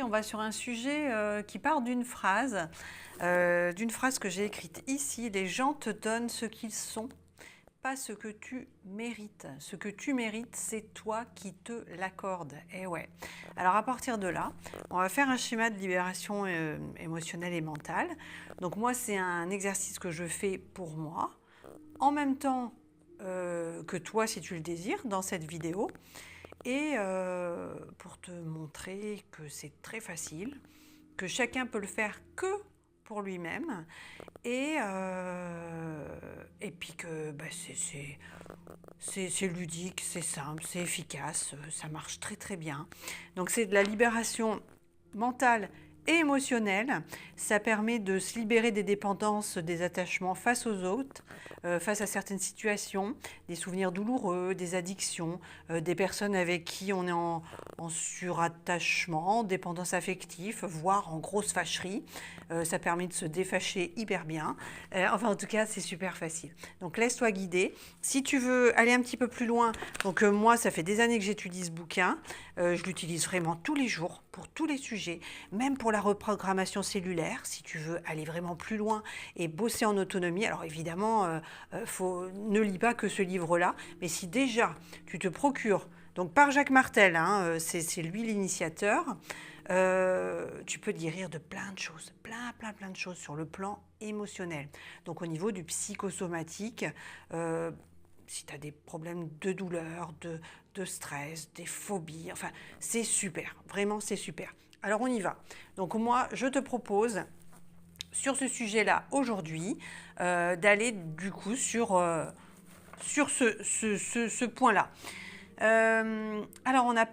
On va sur un sujet qui part d'une phrase que j'ai écrite ici. Les gens te donnent ce qu'ils sont, pas ce que tu mérites. Ce que tu mérites, c'est toi qui te l'accordes. Et ouais. Alors à partir de là, on va faire un schéma de libération émotionnelle et mentale. Donc moi, c'est un exercice que je fais pour moi, en même temps que toi, si tu le désires, dans cette vidéo. Et pour te montrer que c'est très facile, que chacun peut le faire que pour lui-même, et puis que c'est ludique, c'est simple, c'est efficace, ça marche très très bien. Donc c'est de la libération mentale et émotionnelle. Ça permet de se libérer des dépendances, des attachements face aux autres, face à certaines situations, des souvenirs douloureux, des addictions, des personnes avec qui on est en surattachement, dépendance affective, voire en grosse fâcherie. Ça permet de se défâcher hyper bien. Enfin, en tout cas, c'est super facile. Donc, laisse-toi guider. Si tu veux aller un petit peu plus loin, donc moi, ça fait des années que j'étudie ce bouquin. Je l'utilise vraiment tous les jours pour tous les sujets, même pour la reprogrammation cellulaire, si tu veux aller vraiment plus loin et bosser en autonomie. Alors évidemment, ne lis pas que ce livre-là, mais si déjà tu te procures, donc par Jacques Martel, hein, c'est lui l'initiateur, tu peux te guérir de plein de choses, plein de choses sur le plan émotionnel. Donc au niveau du psychosomatique, si tu as des problèmes de douleur, de stress, des phobies, enfin c'est super, vraiment c'est super. Alors on y va. Donc moi je te propose sur ce sujet-là aujourd'hui d'aller du coup sur ce point-là. Alors on a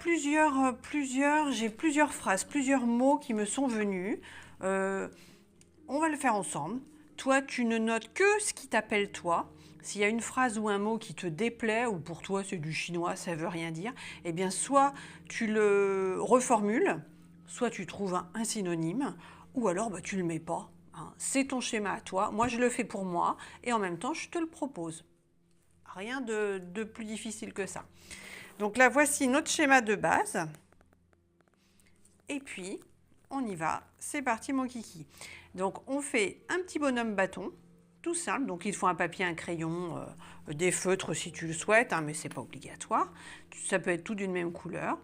j'ai plusieurs phrases, plusieurs mots qui me sont venus. On va le faire ensemble. Toi, tu ne notes que ce qui t'appelle toi. S'il y a une phrase ou un mot qui te déplaît, ou pour toi c'est du chinois, ça veut rien dire, eh bien soit tu le reformules, soit tu trouves un synonyme, ou alors tu le mets pas. Hein. C'est ton schéma à toi. Moi, je le fais pour moi, et en même temps, je te le propose. Rien de plus difficile que ça. Donc là, voici notre schéma de base. Et puis, on y va. C'est parti, mon kiki. Donc, on fait un petit bonhomme bâton, tout simple. Donc, il faut un papier, un crayon, des feutres si tu le souhaites, hein, mais ce n'est pas obligatoire. Ça peut être tout d'une même couleur.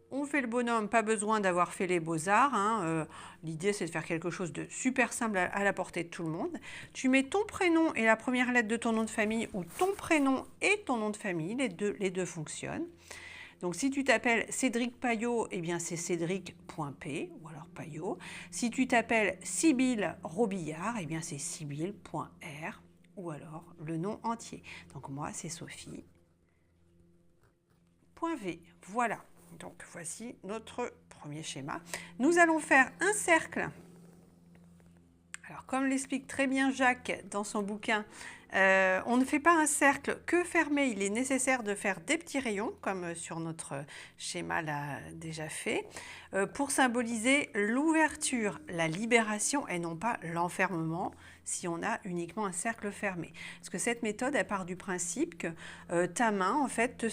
On fait le bonhomme, pas besoin d'avoir fait les beaux-arts. Hein, l'idée, c'est de faire quelque chose de super simple à la portée de tout le monde. Tu mets ton prénom et la première lettre de ton nom de famille ou ton prénom et ton nom de famille. Les deux fonctionnent. Donc, si tu t'appelles Cédric Payot, eh bien, c'est Cédric.p ou alors Payot. Si tu t'appelles Sybille Robillard, eh bien, c'est Sybille.r ou alors le nom entier. Donc, moi, c'est Sophie.v. Voilà. Donc, voici notre premier schéma. Nous allons faire un cercle. Alors, comme l'explique très bien Jacques dans son bouquin, on ne fait pas un cercle que fermé. Il est nécessaire de faire des petits rayons, comme sur notre schéma l'a déjà fait, pour symboliser l'ouverture, la libération et non pas l'enfermement si on a uniquement un cercle fermé. Parce que cette méthode, elle part du principe que ta main, en fait,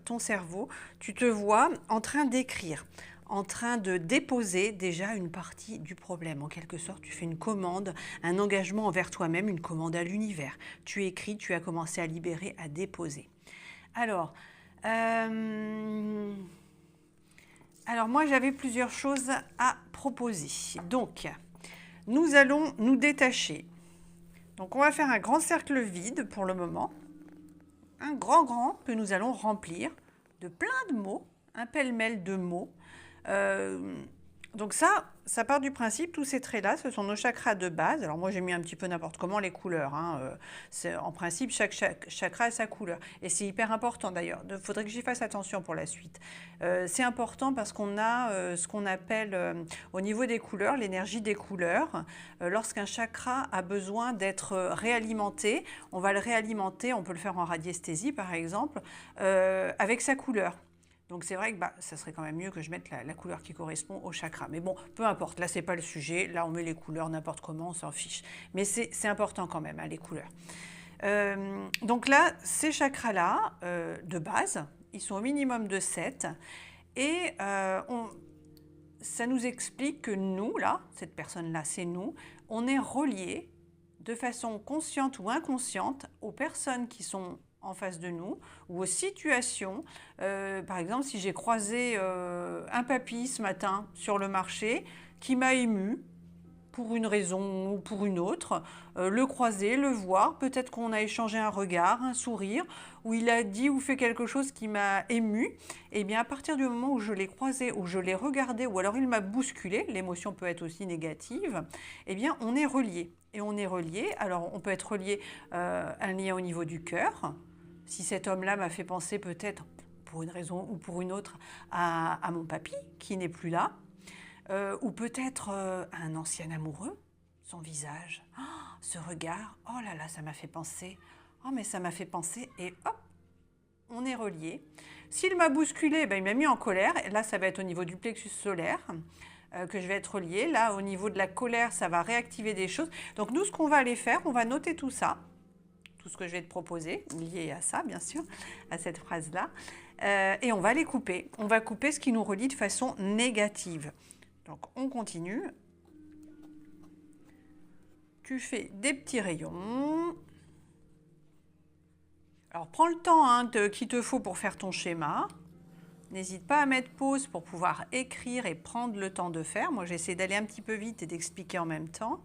ton cerveau, tu te vois en train d'écrire, en train de déposer déjà une partie du problème. En quelque sorte, tu fais une commande, un engagement envers toi-même, une commande à l'univers. Tu écris, tu as commencé à libérer, à déposer. Alors moi, j'avais plusieurs choses à proposer. Donc, nous allons nous détacher. Donc, on va faire un grand cercle vide pour le moment. Un grand que nous allons remplir de plein de mots, un pêle-mêle de mots. Donc ça part du principe, tous ces traits-là, ce sont nos chakras de base. Alors moi, j'ai mis un petit peu n'importe comment les couleurs. Hein. En principe, chaque chakra a sa couleur. Et c'est hyper important d'ailleurs. Il faudrait que j'y fasse attention pour la suite. C'est important parce qu'on a ce qu'on appelle, au niveau des couleurs, l'énergie des couleurs. Lorsqu'un chakra a besoin d'être réalimenté, on va le réalimenter, on peut le faire en radiesthésie par exemple, avec sa couleur. Donc c'est vrai que ça serait quand même mieux que je mette la couleur qui correspond au chakra. Mais bon, peu importe, là c'est pas le sujet, là on met les couleurs n'importe comment, on s'en fiche. Mais c'est important quand même, hein, les couleurs. Donc là, ces chakras-là, de base, ils sont au minimum de 7. Et ça nous explique que nous, là, cette personne-là, c'est nous, on est reliés de façon consciente ou inconsciente aux personnes qui sont en face de nous ou aux situations. Par exemple, si j'ai croisé un papy ce matin sur le marché qui m'a ému pour une raison ou pour une autre, le croiser, le voir, peut-être qu'on a échangé un regard, un sourire, où il a dit ou fait quelque chose qui m'a ému, et bien à partir du moment où je l'ai croisé, où je l'ai regardé, ou alors il m'a bousculé, l'émotion peut être aussi négative, et bien on est relié. Et on est relié, alors on peut être relié un lien au niveau du cœur, si cet homme-là m'a fait penser peut-être, pour une raison ou pour une autre, à mon papy, qui n'est plus là, ou peut-être un ancien amoureux, son visage, oh, ce regard, oh là là, ça m'a fait penser, oh mais ça m'a fait penser, et hop, on est reliés. S'il m'a bousculé, ben, il m'a mis en colère, et là ça va être au niveau du plexus solaire, que je vais être reliée. Là, au niveau de la colère, ça va réactiver des choses. Donc nous, ce qu'on va aller faire, on va noter tout ça, tout ce que je vais te proposer, lié à ça, bien sûr, à cette phrase-là, et on va les couper. On va couper ce qui nous relie de façon négative. Donc, on continue. Tu fais des petits rayons. Alors, prends le temps qu'il te faut pour faire ton schéma. N'hésite pas à mettre pause pour pouvoir écrire et prendre le temps de faire. Moi, j'essaie d'aller un petit peu vite et d'expliquer en même temps,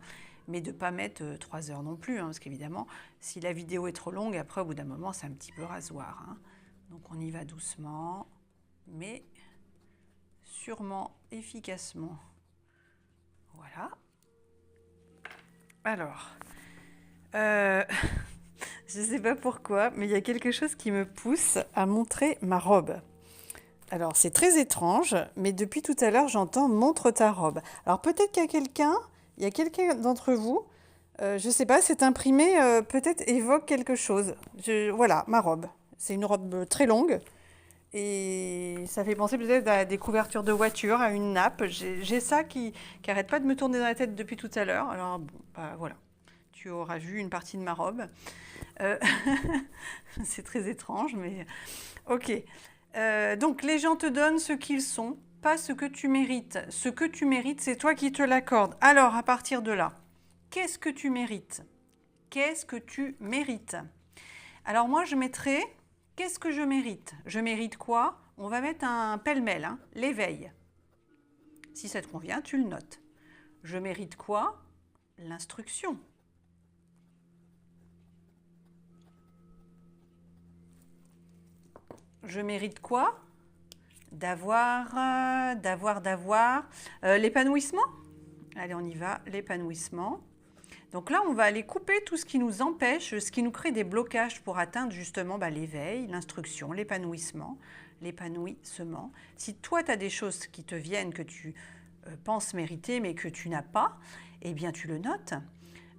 mais de ne pas mettre 3 heures non plus, parce qu'évidemment, si la vidéo est trop longue, après, au bout d'un moment, c'est un petit peu rasoir. Donc, on y va doucement, mais sûrement, efficacement. Voilà. Alors, je ne sais pas pourquoi, mais il y a quelque chose qui me pousse à montrer ma robe. Alors, c'est très étrange, mais depuis tout à l'heure, j'entends « montre ta robe ». Alors, peut-être qu'il y a quelqu'un d'entre vous, je ne sais pas, cet imprimé peut-être évoque quelque chose. Voilà, ma robe. C'est une robe très longue et ça fait penser peut-être à des couvertures de voiture, à une nappe. J'ai ça qui n'arrête pas de me tourner dans la tête depuis tout à l'heure. Alors, bon, bah, voilà, tu auras vu une partie de ma robe. C'est très étrange, mais ok. Donc, les gens te donnent ce qu'ils sont, pas ce que tu mérites. Ce que tu mérites, c'est toi qui te l'accordes. Alors, à partir de là, qu'est-ce que tu mérites? Qu'est-ce que tu mérites? Alors, moi, je mettrais, qu'est-ce que je mérite? Je mérite quoi? On va mettre un pêle-mêle, l'éveil. Si ça te convient, tu le notes. Je mérite quoi? L'instruction. Je mérite quoi? D'avoir l'épanouissement. Allez, on y va, l'épanouissement. Donc là, on va aller couper tout ce qui nous empêche, ce qui nous crée des blocages pour atteindre justement l'éveil, l'instruction, l'épanouissement. Si toi, tu as des choses qui te viennent, que tu penses mériter, mais que tu n'as pas, eh bien, tu le notes.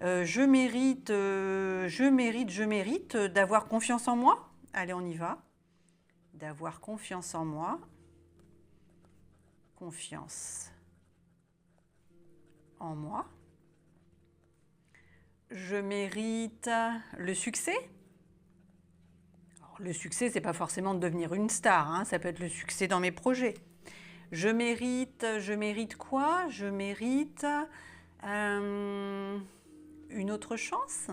Je mérite d'avoir confiance en moi. Allez, on y va. D'avoir confiance en moi. Confiance en moi. Je mérite le succès. Alors, le succès, ce n'est pas forcément de devenir une star, ça peut être le succès dans mes projets. Je mérite quoi? Je mérite une autre chance.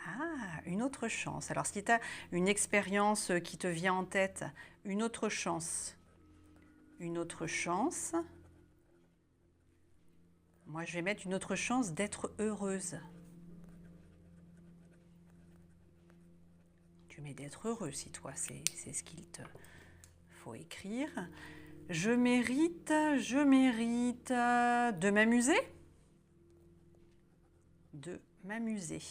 Ah, une autre chance. Alors, si tu as une expérience qui te vient en tête, une autre chance. Une autre chance. Moi, je vais mettre une autre chance d'être heureuse. Tu mets d'être heureux si toi, c'est ce qu'il te faut écrire. Je mérite de m'amuser. De m'amuser.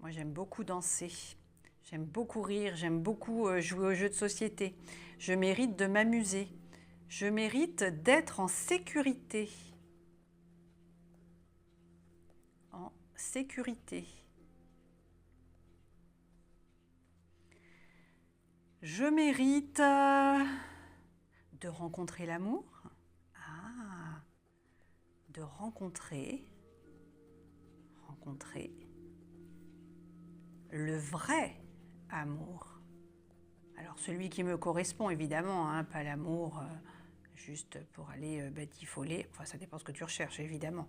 Moi, j'aime beaucoup danser. J'aime beaucoup rire. J'aime beaucoup jouer aux jeux de société. Je mérite de m'amuser. Je mérite d'être en sécurité. En sécurité. Je mérite de rencontrer l'amour. Ah, de rencontrer le vrai amour. Alors celui qui me correspond évidemment, pas l'amour juste pour aller batifoler, enfin ça dépend ce que tu recherches évidemment,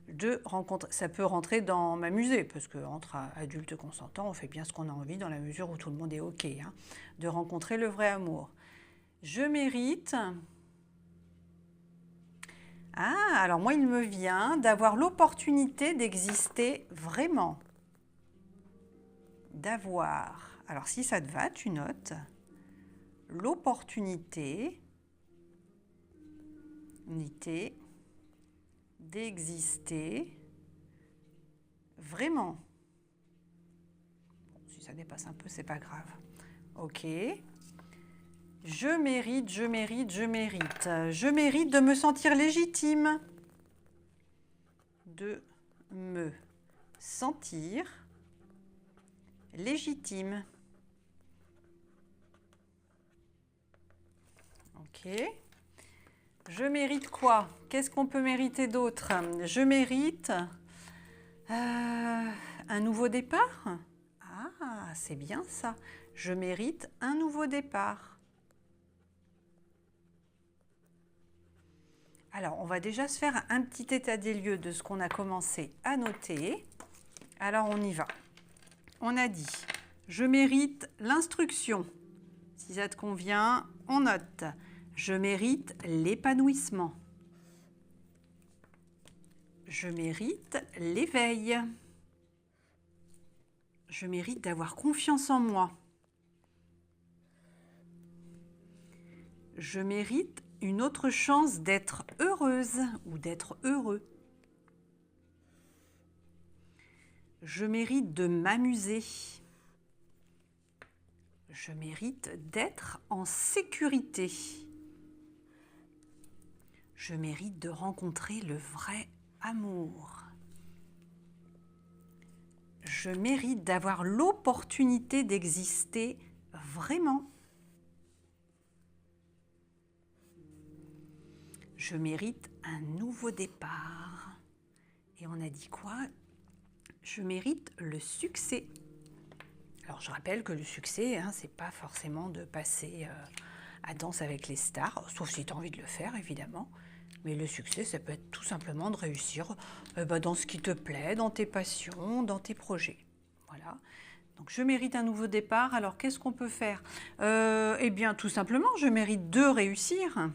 de rencontrer, ça peut rentrer dans m'amuser, parce qu'entre adultes consentants, on fait bien ce qu'on a envie dans la mesure où tout le monde est OK, hein, de rencontrer le vrai amour. Je mérite... Ah, alors moi il me vient d'avoir l'opportunité d'exister vraiment. D'avoir, alors si ça te va, tu notes, l'opportunité d'exister vraiment. Bon, si ça dépasse un peu, c'est pas grave. OK. Je mérite, je mérite, je mérite. Je mérite de me sentir légitime. De me sentir légitime. OK. Je mérite quoi? Qu'est-ce qu'on peut mériter d'autre? Je mérite un nouveau départ. Ah, c'est bien ça. Je mérite un nouveau départ. Alors, on va déjà se faire un petit état des lieux de ce qu'on a commencé à noter. Alors, on y va. On a dit, je mérite l'instruction. Si ça te convient, on note. Je mérite l'épanouissement. Je mérite l'éveil. Je mérite d'avoir confiance en moi. Je mérite une autre chance d'être heureuse ou d'être heureux. Je mérite de m'amuser. Je mérite d'être en sécurité. Je mérite de rencontrer le vrai amour. Je mérite d'avoir l'opportunité d'exister vraiment. Je mérite un nouveau départ. Et on a dit quoi? Je mérite le succès. Alors je rappelle que le succès, hein, c'est pas forcément de passer à Danse avec les stars, sauf si tu as envie de le faire évidemment. Mais le succès, ça peut être tout simplement de réussir dans ce qui te plaît, dans tes passions, dans tes projets. Voilà. Donc je mérite un nouveau départ. Alors qu'est-ce qu'on peut faire? Eh bien tout simplement, je mérite de réussir.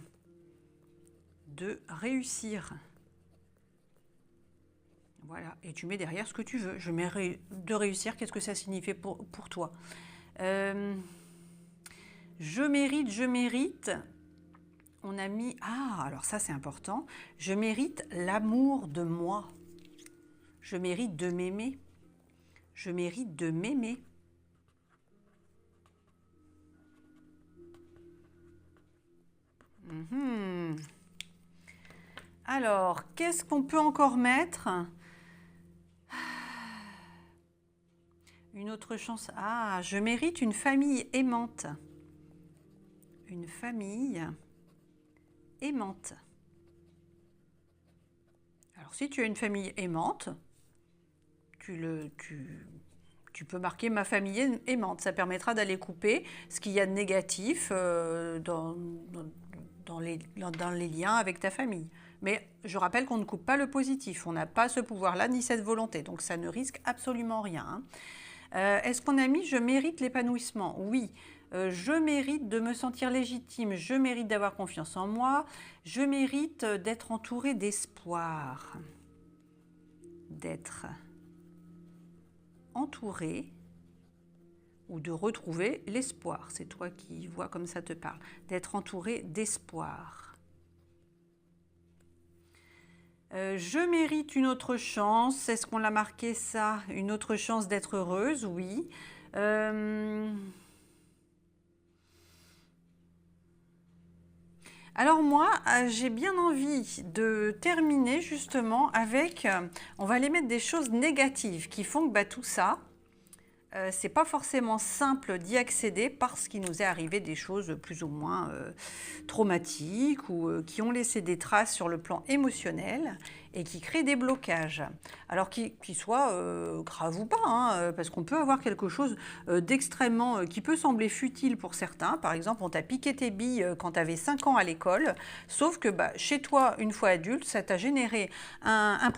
De réussir. Voilà, et tu mets derrière ce que tu veux. Je mérite de réussir, qu'est-ce que ça signifie pour toi? Je mérite. On a mis... Ah, alors ça c'est important. Je mérite l'amour de moi. Je mérite de m'aimer. Je mérite de m'aimer. Alors, qu'est-ce qu'on peut encore mettre? Une autre chance. Ah, je mérite une famille aimante. Une famille aimante. Alors, si tu as une famille aimante, tu peux marquer ma famille aimante. Ça permettra d'aller couper ce qu'il y a de négatif dans les liens avec ta famille. Mais je rappelle qu'on ne coupe pas le positif. On n'a pas ce pouvoir-là ni cette volonté. Donc, ça ne risque absolument rien. Hein. Est-ce qu'on a mis « je mérite l'épanouissement » ? Oui. Je mérite de me sentir légitime. Je mérite d'avoir confiance en moi. Je mérite d'être entourée d'espoir. D'être entourée ou de retrouver l'espoir. C'est toi qui vois comme ça te parle. D'être entourée d'espoir. Je mérite une autre chance. Est-ce qu'on l'a marqué ça? Une autre chance d'être heureuse? Oui. Alors moi, j'ai bien envie de terminer justement avec... on va aller mettre des choses négatives qui font que tout ça, c'est pas forcément simple d'y accéder parce qu'il nous est arrivé des choses plus ou moins traumatiques ou qui ont laissé des traces sur le plan émotionnel. et qui crée des blocages. Alors qu'ils soient graves ou pas, hein, parce qu'on peut avoir quelque chose d'extrêmement, qui peut sembler futile pour certains. Par exemple, on t'a piqué tes billes quand tu avais 5 ans à l'école, sauf que chez toi, une fois adulte, ça t'a généré un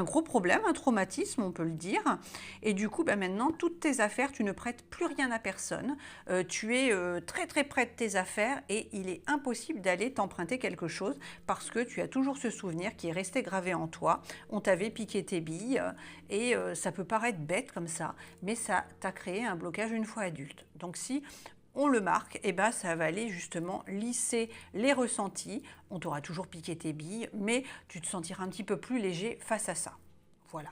gros problème, un traumatisme, on peut le dire. Et du coup, maintenant, toutes tes affaires, tu ne prêtes plus rien à personne. Tu es très très près de tes affaires et il est impossible d'aller t'emprunter quelque chose parce que tu as toujours ce souvenir qui est resté gravé en toi. On t'avait piqué tes billes et ça peut paraître bête comme ça, mais ça t'a créé un blocage une fois adulte. Donc si on le marque, et ça va aller justement lisser les ressentis. On t'aura toujours piqué tes billes, mais tu te sentiras un petit peu plus léger face à ça. Voilà.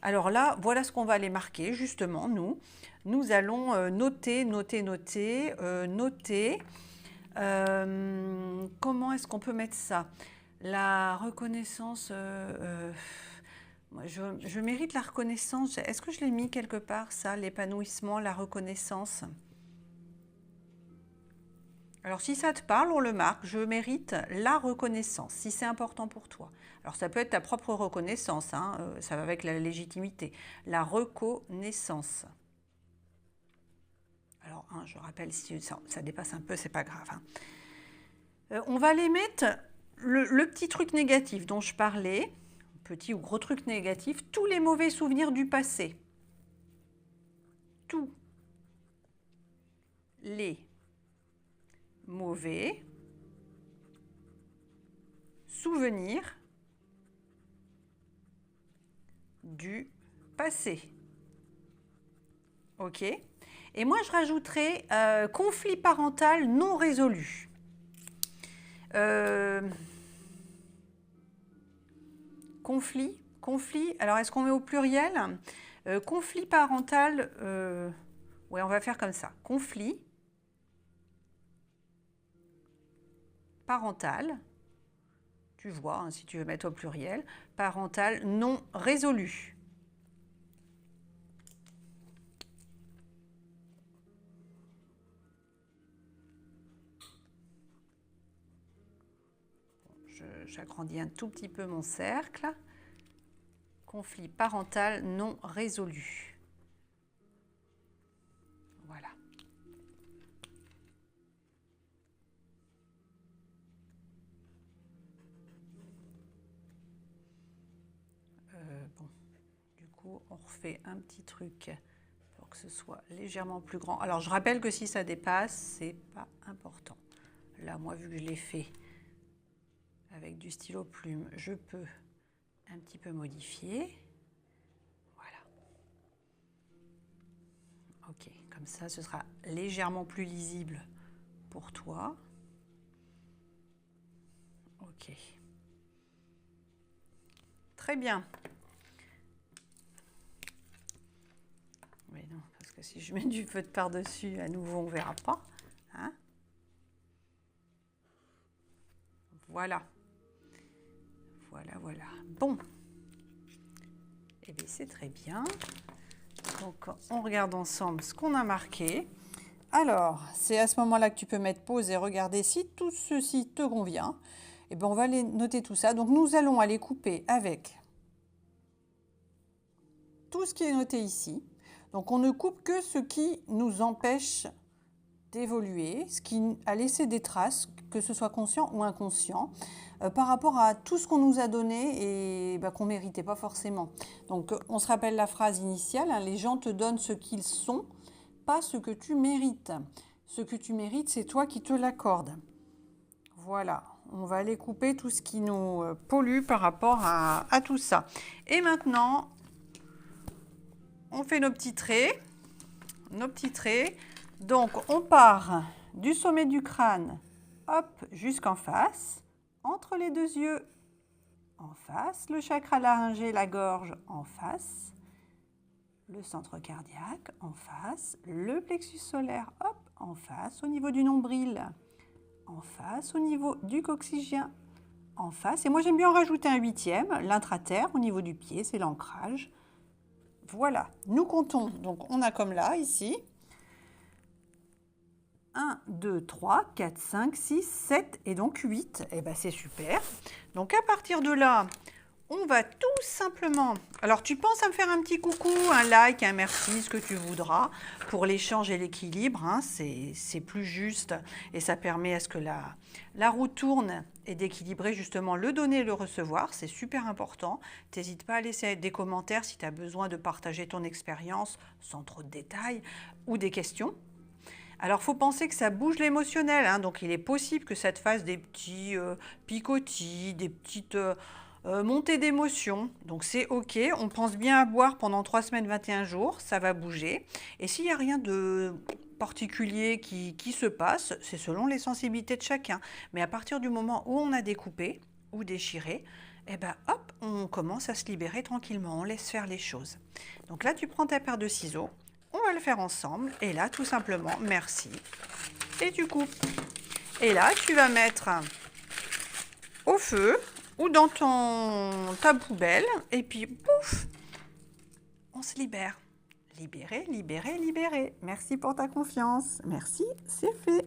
Alors là, voilà ce qu'on va aller marquer justement, nous. Nous allons noter. Comment est-ce qu'on peut mettre ça? La reconnaissance, moi, je mérite la reconnaissance. Est-ce que je l'ai mis quelque part, ça, l'épanouissement, la reconnaissance? Alors, si ça te parle, on le marque. Je mérite la reconnaissance, si c'est important pour toi. Alors, ça peut être ta propre reconnaissance, hein, ça va avec la légitimité. La reconnaissance. Alors, hein, je rappelle, si ça dépasse un peu, c'est pas grave. Hein. On va aller mettre le petit truc négatif dont je parlais, petit ou gros truc négatif, tous les mauvais souvenirs du passé. Tous les mauvais souvenirs du passé. OK? Et moi, je rajouterai conflit parental non résolu. Conflit. Alors, est-ce qu'on met au pluriel? Conflit parental, ouais, on va faire comme ça. Conflit parental, tu vois, hein, si tu veux mettre au pluriel, parental non résolu. J'agrandis un tout petit peu mon cercle. Conflit parental non résolu. Voilà. Bon, du coup, on refait un petit truc pour que ce soit légèrement plus grand. Alors, je rappelle que si ça dépasse, c'est pas important. Là, moi, vu que je l'ai fait avec du stylo plume, je peux un petit peu modifier. Voilà. Ok, comme ça, ce sera légèrement plus lisible pour toi. Ok. Très bien. Mais non, parce que si je mets du feutre par-dessus, à nouveau, on ne verra pas. Hein? Voilà. Voilà. Bon. Eh bien, c'est très bien. Donc, on regarde ensemble ce qu'on a marqué. Alors, c'est à ce moment-là que tu peux mettre pause et regarder si tout ceci te convient. Eh bien, on va aller noter tout ça. Donc, nous allons aller couper avec tout ce qui est noté ici. Donc, on ne coupe que ce qui nous empêche d'évoluer, ce qui a laissé des traces, que ce soit conscient ou inconscient, par rapport à tout ce qu'on nous a donné et qu'on ne méritait pas forcément. Donc, on se rappelle la phrase initiale, hein, les gens te donnent ce qu'ils sont, pas ce que tu mérites. Ce que tu mérites, c'est toi qui te l'accordes. Voilà, on va aller couper tout ce qui nous pollue par rapport à tout ça. Et maintenant, on fait nos petits traits. Donc, on part du sommet du crâne, hop, jusqu'en face, entre les deux yeux, en face, le chakra laryngé, la gorge, en face, le centre cardiaque, en face, le plexus solaire, hop, en face, au niveau du nombril, en face, au niveau du coccygien, en face. Et moi, j'aime bien en rajouter un 8e, l'intraterre, au niveau du pied, c'est l'ancrage. Voilà, nous comptons, donc on a comme là, ici, 1, 2, 3, 4, 5, 6, 7 et donc 8. Et bien, c'est super. Donc, à partir de là, on va tout simplement... Alors, tu penses à me faire un petit coucou, un like, un merci, ce que tu voudras, pour l'échange et l'équilibre. Hein, c'est plus juste et ça permet à ce que la roue tourne et d'équilibrer justement le donner et le recevoir. C'est super important. N'hésite pas à laisser des commentaires si tu as besoin de partager ton expérience sans trop de détails ou des questions. Alors, il faut penser que ça bouge l'émotionnel, hein, donc il est possible que ça te fasse des petits picotis, des petites montées d'émotions. Donc, c'est OK. On pense bien à boire pendant 3 semaines, 21 jours, ça va bouger. Et s'il n'y a rien de particulier qui se passe, c'est selon les sensibilités de chacun. Mais à partir du moment où on a découpé ou déchiré, eh ben hop, on commence à se libérer tranquillement, on laisse faire les choses. Donc là, tu prends ta paire de ciseaux. On va le faire ensemble. Et là, tout simplement, merci. Et tu coupes. Et là, tu vas mettre au feu ou dans ta poubelle. Et puis, pouf, on se libère. Libéré, libéré, libéré. Merci pour ta confiance. Merci, c'est fait.